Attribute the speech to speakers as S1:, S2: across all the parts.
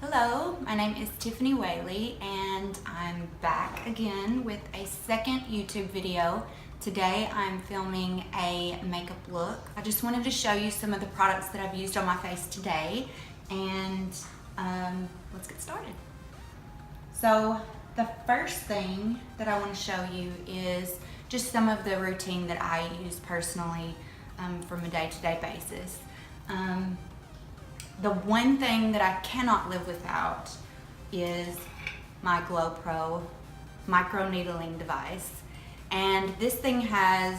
S1: Hello, my name is Tiffany Whaley and I'm back again with a second YouTube video. Today I'm filming a makeup look. I just wanted to show you some of the products that I've used on my face today and let's get started. So the first thing that I want to show you is just some of the routine that I use personally from a day-to-day basis. The one thing that I cannot live without is my Glow Pro micro needling device. And this thing has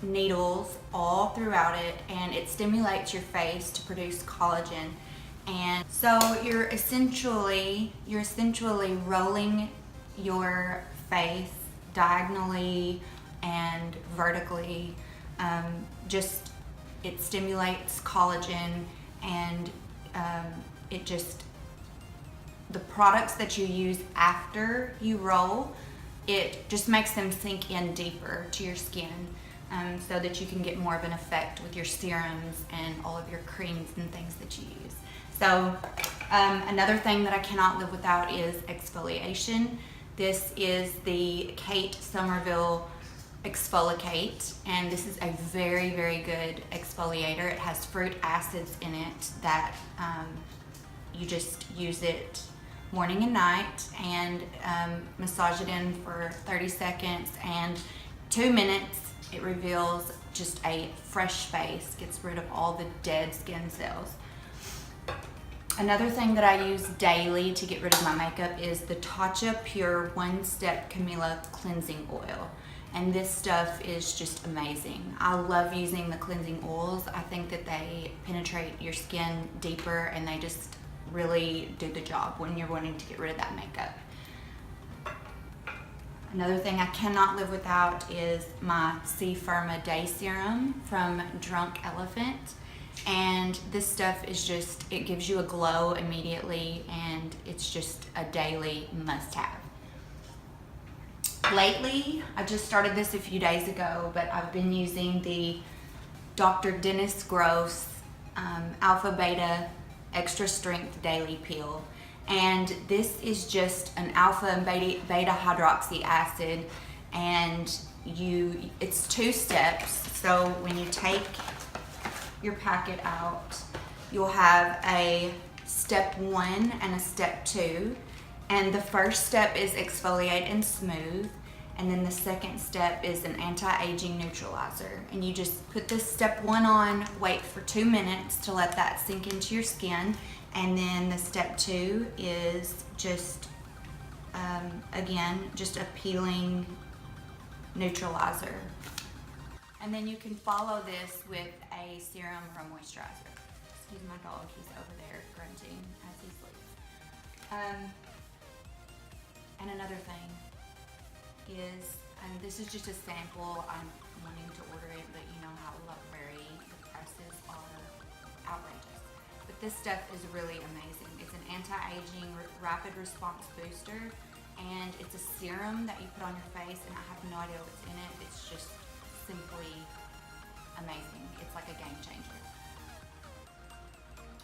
S1: needles all throughout it and it stimulates your face to produce collagen. And so you're essentially rolling your face diagonally and vertically. It stimulates collagen and the products that you use after you roll, it just makes them sink in deeper to your skin so that you can get more of an effect with your serums and all of your creams and things that you use. So another thing that I cannot live without is exfoliation. This is the Kate Somerville Exfoliate, and this is a very, very good exfoliator. It has fruit acids in it that you just use it morning and night and massage it in for 30 seconds and 2 minutes. It reveals just a fresh face, gets rid of all the dead skin cells. Another thing that I use daily to get rid of my makeup is the Tatcha Pure One Step Camilla Cleansing Oil. And this stuff is just amazing. I love using the cleansing oils. I think that they penetrate your skin deeper and they just really do the job when you're wanting to get rid of that makeup. Another thing I cannot live without is my C-Firma Day Serum from Drunk Elephant. And this stuff is just, it gives you a glow immediately and it's just a daily must-have. Lately, I just started this a few days ago, but I've been using the Dr. Dennis Gross Alpha Beta Extra Strength Daily Peel. And this is just an alpha and beta hydroxy acid, and it's 2 steps. So when you take your packet out, you'll have a step 1 and a step 2. And the first step is exfoliate and smooth. And then the second step is an anti-aging neutralizer. And you just put this step 1 on, wait for 2 minutes to let that sink into your skin. And then the step 2 is just, again, just a peeling neutralizer. And then you can follow this with a serum or a moisturizer. Excuse my dog, he's over there grunting as he sleeps. And another thing is, and this is just a sample, I'm wanting to order it, but you know how very the prices are outrageous. But this stuff is really amazing. It's an anti-aging rapid response booster, and it's a serum that you put on your face, and I have no idea what's in it. It's just simply amazing. It's like a game changer.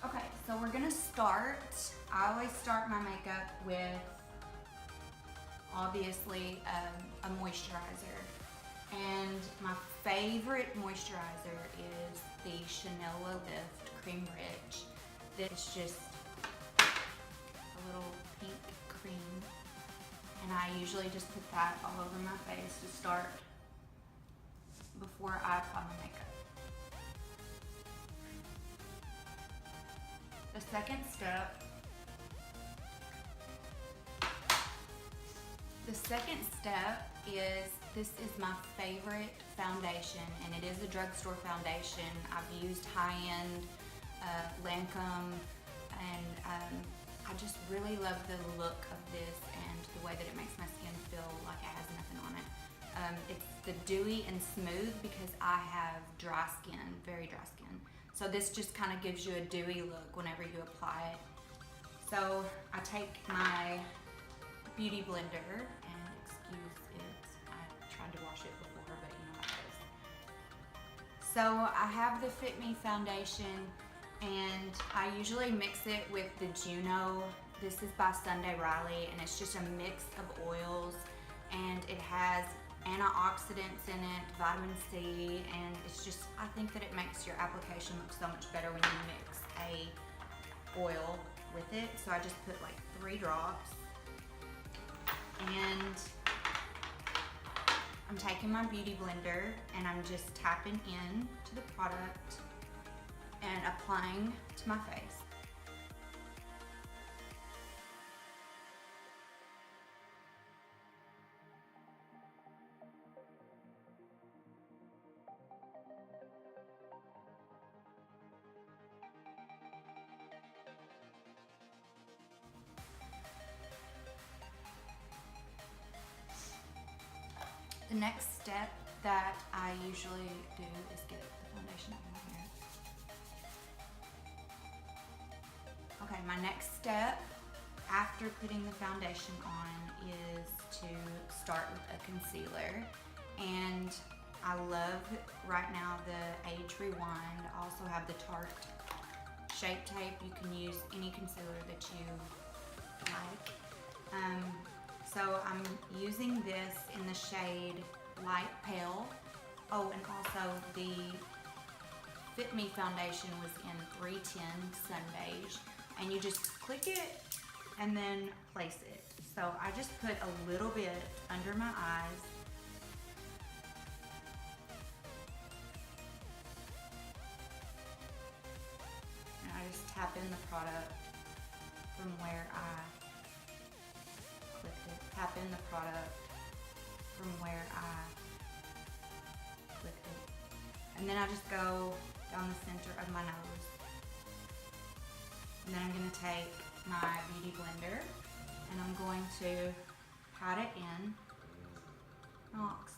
S1: Okay, so we're gonna start. I always start my makeup with obviously a moisturizer, and my favorite moisturizer is the Chanel Lift Cream Rich. It's just a little pink cream, and I usually just put that all over my face to start before I apply my makeup. The second step is, this is my favorite foundation, and it is a drugstore foundation. I've used high-end Lancome, and I just really love the look of this and the way that it makes my skin feel like it has nothing on it. It's the dewy and smooth because I have dry skin, very dry skin. So this just kind of gives you a dewy look whenever you apply it. So I take my beauty blender, and excuse it, I tried to wash it before, but you know how it is. So I have the Fit Me foundation, and I usually mix it with the Juno This is by Sunday Riley, and it's just a mix of oils, and it has antioxidants in it, vitamin C, and it's just, I think that it makes your application look so much better when you mix a oil with it. So I just put like 3 drops, and I'm taking my beauty blender and I'm just tapping in to the product and applying to my face. The next step that I usually do is get the foundation up in my hair. Okay, my next step after putting the foundation on is to start with a concealer. And I love right now the Age Rewind. I also have the Tarte Shape Tape. You can use any concealer that you like. So I'm using this in the shade Light Pale. Oh, and also the Fit Me foundation was in 310 Sun Beige. And you just click it and then place it. So I just put a little bit under my eyes. And I just tap in the product from where I clicked it. Tap in the product from where I clicked it. And then I just go down the center of my nose. And then I'm gonna take my beauty blender and I'm going to pat it in. Knox.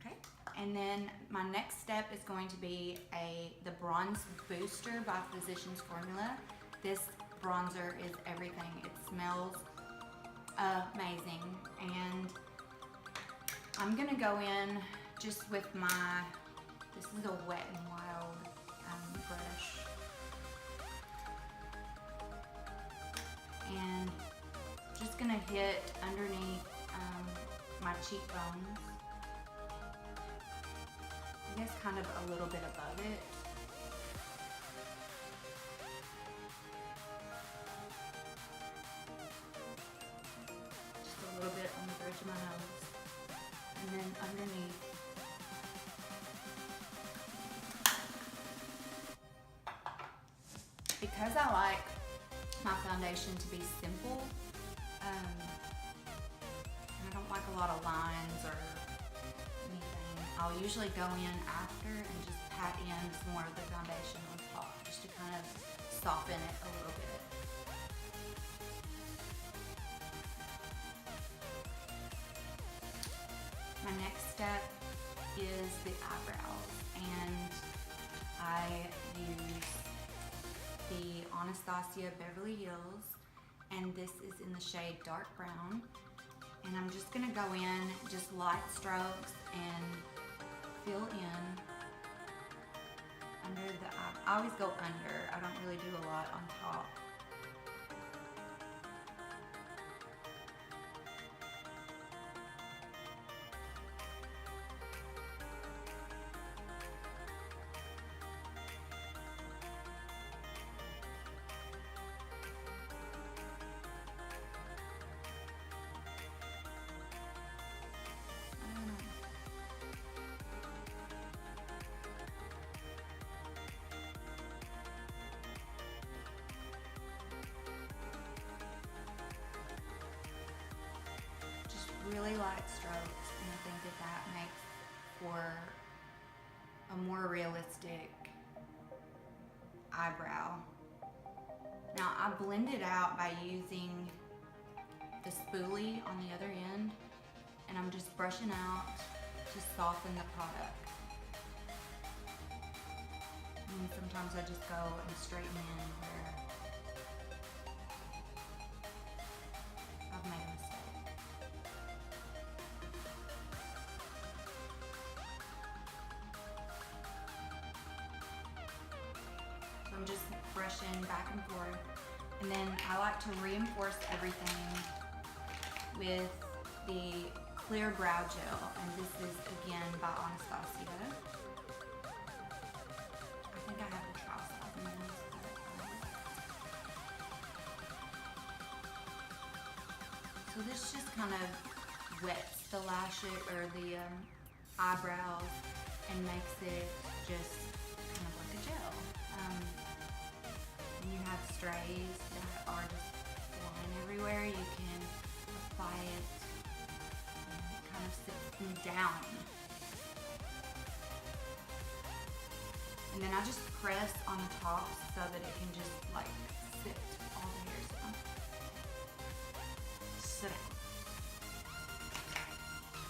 S1: Okay, and then my next step is going to be the Bronze Booster by Physicians Formula. This bronzer is everything. It smells amazing, and I'm gonna go in just with my, this is a Wet n Wild brush, and just gonna hit underneath my cheekbones. I guess kind of a little bit above it. Just a little bit on the bridge of my nose. And then underneath. Because I like my foundation to be simple, I don't like a lot of lines or anything. I'll usually go in after and just pat in some more of the foundation on top, just to kind of soften it a little bit. My next step is the eyebrows, and I use the Anastasia Beverly Hills, and this is in the shade Dark Brown. And I'm just gonna go in, just light strokes, and fill in under the eye. I always go under. I don't really do a lot on top. Really light strokes, and I think that that makes for a more realistic eyebrow. Now I blend it out by using the spoolie on the other end, and I'm just brushing out to soften the product. And sometimes I just go and straighten in where I've made a mistake. just brushing back and forth. And then I like to reinforce everything with the clear brow gel, and this is again by Anastasia. I think I have the trial size in this, but so this just kind of wets the lashes or the eyebrows and makes it just kind of like a gel. When you have strays that are just flying everywhere, you can apply it and it kind of sits them down. And then I just press on the top so that it can just like sit all the hairs down. Sit down.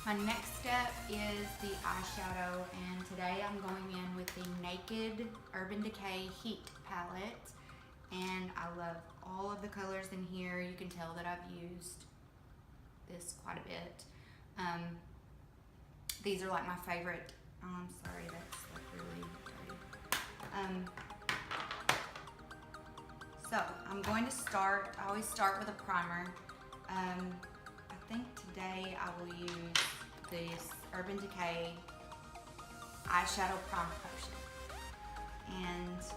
S1: My next step is the eyeshadow, and today I'm going in with the Naked Urban Decay Heat palette, and I love all of the colors in here. You can tell that I've used this quite a bit. These are like my favorite. Oh, I'm sorry, that's like really dirty. So I'm going to start. I always start with a primer. I think today I will use this Urban Decay eyeshadow primer potion, and so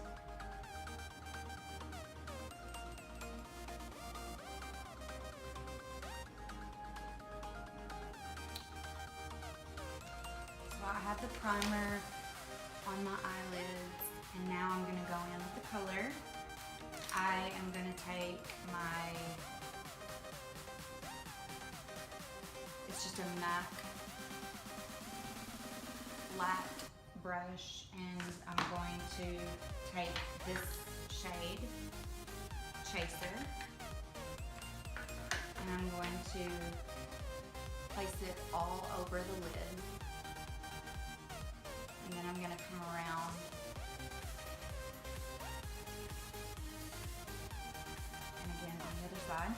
S1: I have the primer on my eyelids, and now I'm going to go in with the color. I am going to take my, it's just a MAC flat brush, and I'm going to take this shade, Chaser, and I'm going to place it all over the lid, and then I'm going to come around and again on the other side.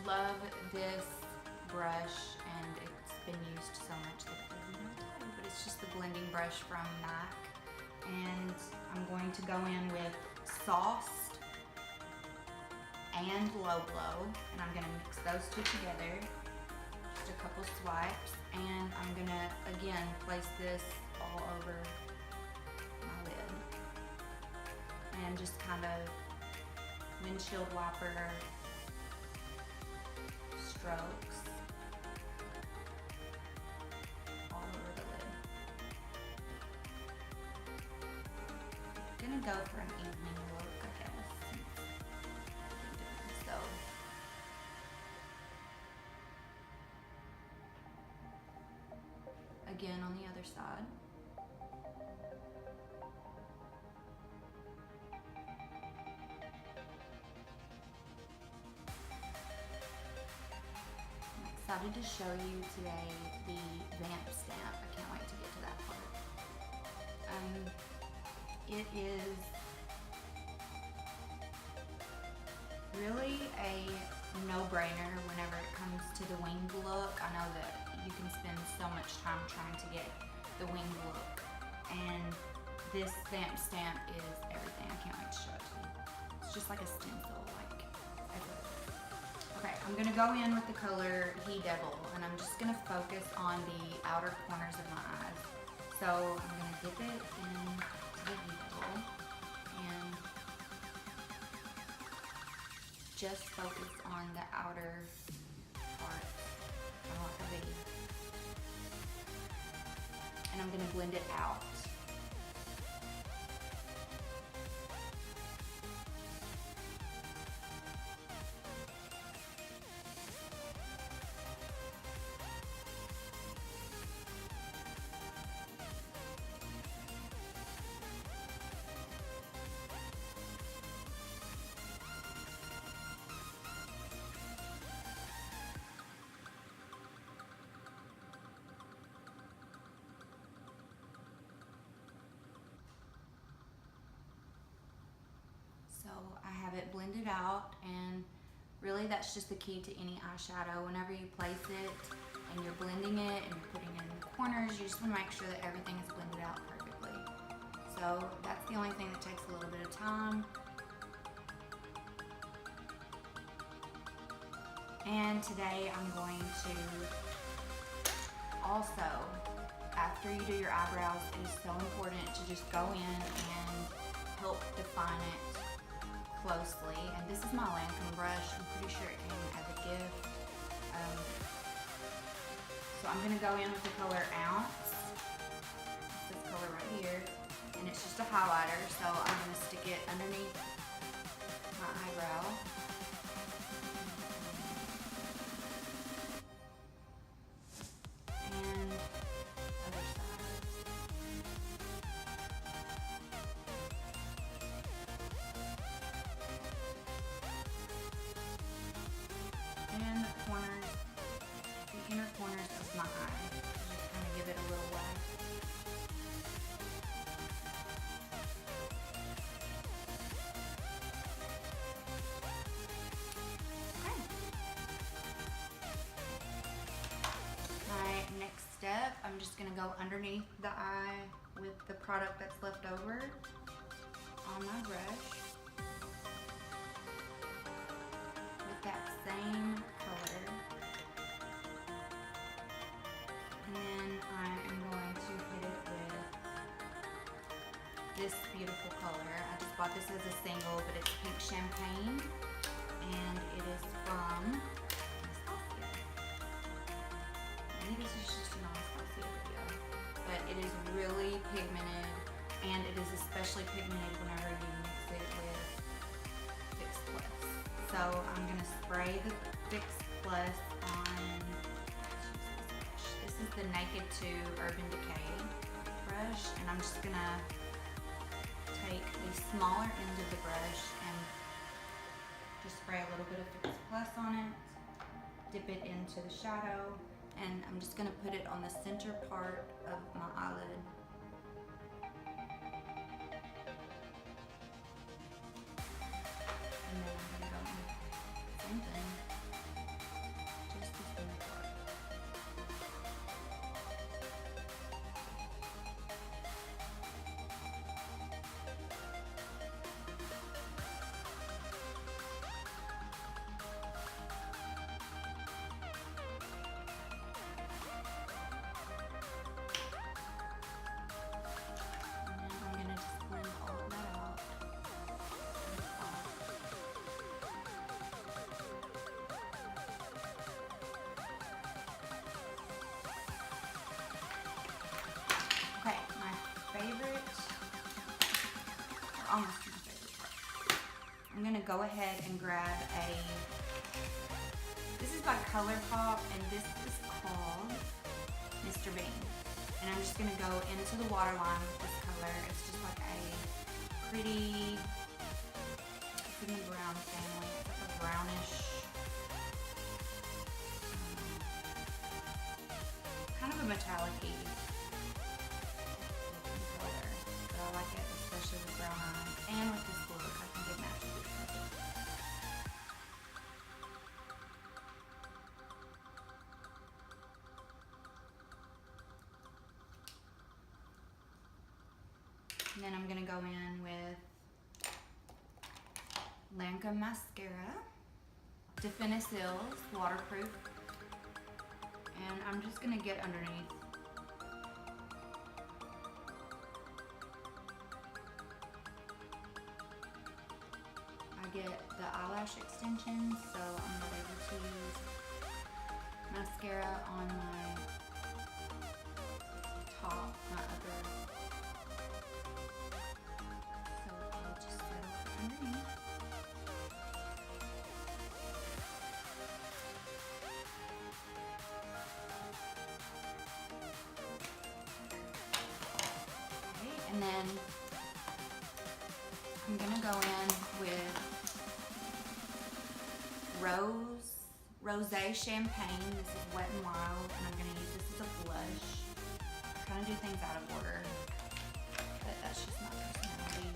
S1: Love this brush, and it's been used so much that it doesn't have time, but it's just the blending brush from MAC, and I'm going to go in with Sauced and Low Blow, and I'm going to mix those two together, just a couple swipes, and I'm going to again place this all over my lid and just kind of windshield wiper strokes all over the lid. I'm gonna go for an evening look, I guess. So again on the other side. Excited to show you today the vamp stamp. I can't wait to get to that part. It is really a no-brainer whenever it comes to the winged look. I know that you can spend so much time trying to get the winged look, and this vamp stamp is everything. I can't wait to show it to you. It's just like a stencil, like everywhere. Okay, I'm gonna go in with the color He Devil, and I'm just gonna focus on the outer corners of my eyes. So I'm gonna dip it into the He Devil and just focus on the outer part, kind of like a V. And I'm gonna blend it out. it out, and really that's just the key to any eyeshadow. Whenever you place it and you're blending it and you're putting it in the corners, you just want to make sure that everything is blended out perfectly. So that's the only thing that takes a little bit of time. And today I'm going to also, after you do your eyebrows, it is so important to just go in and help define it closely. And this is my Lancome brush. I'm pretty sure it came as a gift. So I'm going to go in with the color Ounce. This color right here. And it's just a highlighter, so I'm going to stick it underneath my eyebrow. And other side. And the corners, the inner corners of my eye. Just kind of give it a little whack. Next step, I'm just going to go underneath the eye with the product that's left over on my brush with that same color. And then I am going to hit it with this beautiful color. I just bought this as a single, but it's Pink Champagne, and it is from maybe this is just a non-Anastasia video, but it is really pigmented, and it is especially pigmented whenever you mix it with Fix Plus. So I'm going to spray the Fix Plus on, this is the Naked 2 Urban Decay brush, and I'm just going to take the smaller end of the brush and just spray a little bit of Fix Plus on it, dip it into the shadow, and I'm just going to put it on the center part of my eyelid. And then I'm going to go in the same thing, just the center part. Okay, my favorite, or almost my favorite part. I'm going to go ahead and grab this is by ColourPop, and this is called Mr. Bean. And I'm just going to go into the waterline with this color. It's just like a pretty, it's in the brown family. It's like a brownish, kind of a metallic-y. I like it, especially with brown eyes, and with this look, I think it matches it perfect. And then I'm going to go in with Lancome mascara, Definiseals waterproof, and I'm just going to get underneath. Get the eyelash extensions, so I'm not able to use mascara on my top, my upper, so I'll just set it underneath. Okay, and then I'm gonna go in with Rosé Champagne. This is Wet n Wild, and I'm going to use this as a blush. I kind of do things out of order, but that's just my personality.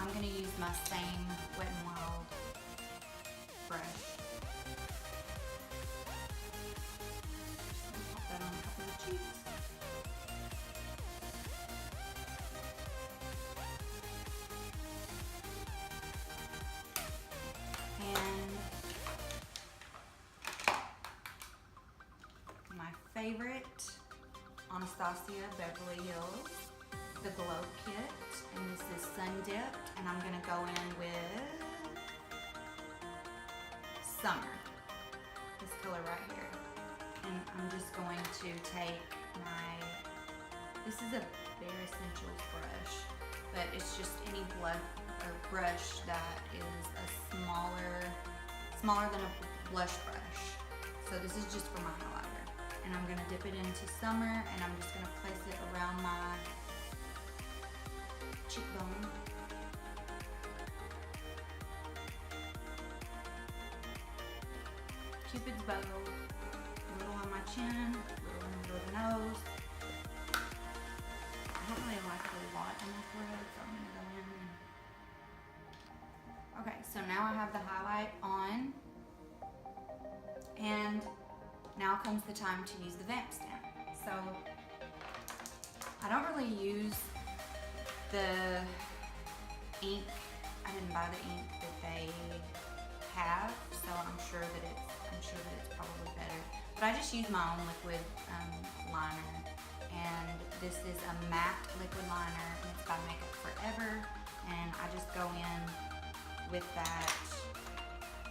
S1: I'm going to use my same Wet n Wild brush. Pop that on a couple of cheeks. And my favorite, Anastasia Beverly Hills, the Glow Kit, and this is Sun Dipped, and I'm gonna go in with Summer, this color right here. And I'm just going to take my, this is a Bare Essentials brush, but it's just any brush that is a smaller than a blush brush. So this is just for my highlighter. And I'm gonna dip it into Summer, and I'm just gonna place it around my cheekbone. Cupid's bow, a little on my chin, a little in the middle of the nose. I don't really like a lot on my forehead, so I'm gonna go in. Okay, so now I have the highlight on, and now comes the time to use the vamp stamp. So I don't really use the ink. I didn't buy the ink that they have, so I'm sure that it's probably better. But I just use my own liquid liner, and this is a matte liquid liner, and it's by Makeup Forever, and I just go in with that.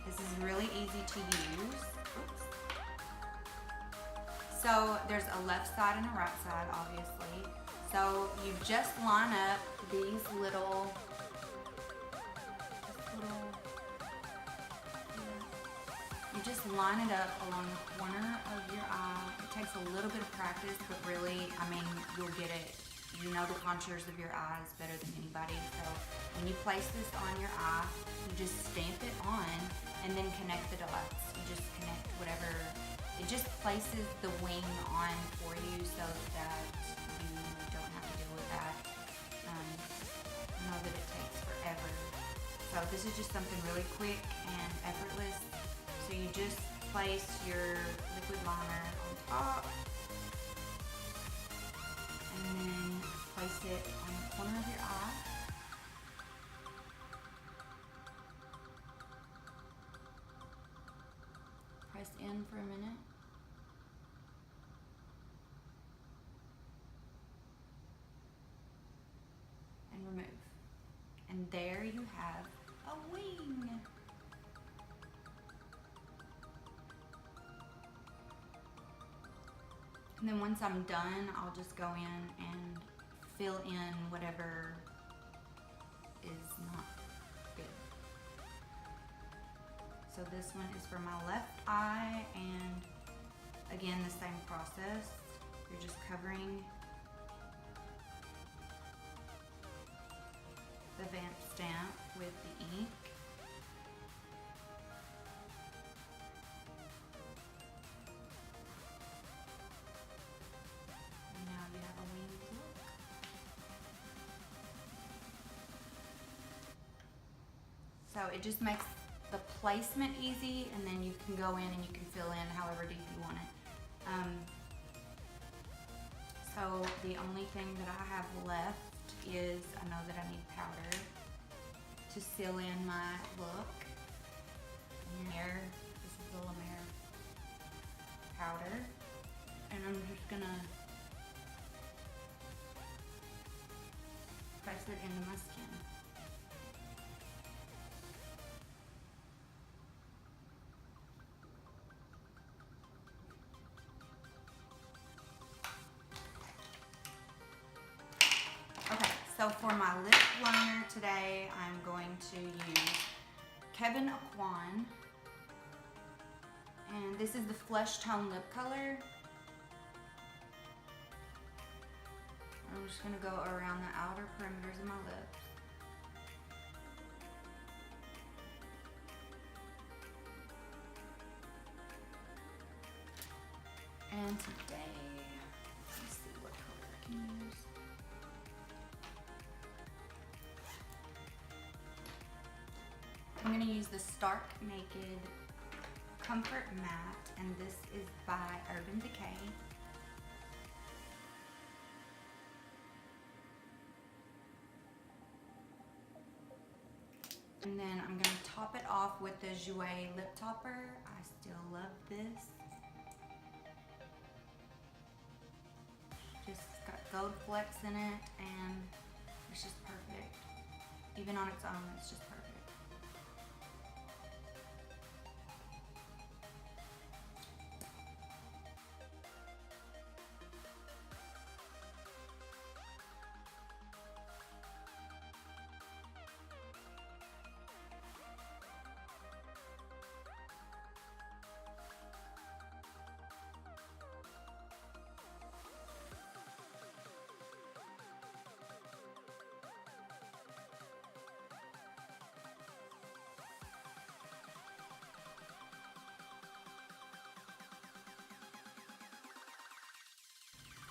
S1: This is really easy to use. Oops. So there's a left side and a right side, obviously. So you just line up these little you just line it up along the corner of your eye. It takes a little bit of practice, but really, I mean, you'll get it. You know the contours of your eyes better than anybody. So when you place this on your eye, you just stamp it on and then connect the dots. You just connect whatever. It just places the wing on for you so that you don't have to deal with that. I know that it takes forever. So this is just something really quick and effortless. So you just place your liquid liner on top and then place it on the corner of your eye. Press in for a minute. And remove. And there you have a wing. And then once I'm done, I'll just go in and fill in whatever is not good. So this one is for my left eye, and again, the same process. You're just covering the vamp stamp with the ink. And now you have a winged look. So it just makes the placement easy, and then you can go in and you can fill in however deep you want it. So the only thing that I have left is, I know that I need powder to seal in my look. And here, this is the La Mer powder. And I'm just gonna press it into my skin. So for my lip liner today, I'm going to use Kevyn Aucoin. And this is the Flesh Tone Lip Color. I'm just going to go around the outer perimeters of my lips. And today, let's see what color I can use. use the Stark Naked Comfort Matte, and this is by Urban Decay. And then I'm going to top it off with the Jouer Lip Topper. I still love this. Just got gold flecks in it, and it's just perfect. Even on its own, it's just perfect.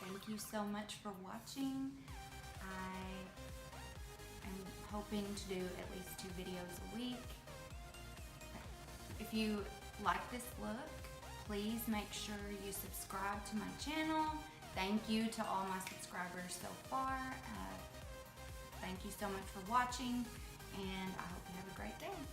S1: Thank you so much for watching. I am hoping to do at least 2 videos a week. If you like this look, please make sure you subscribe to my channel. Thank you to all my subscribers so far. Thank you so much for watching, and I hope you have a great day.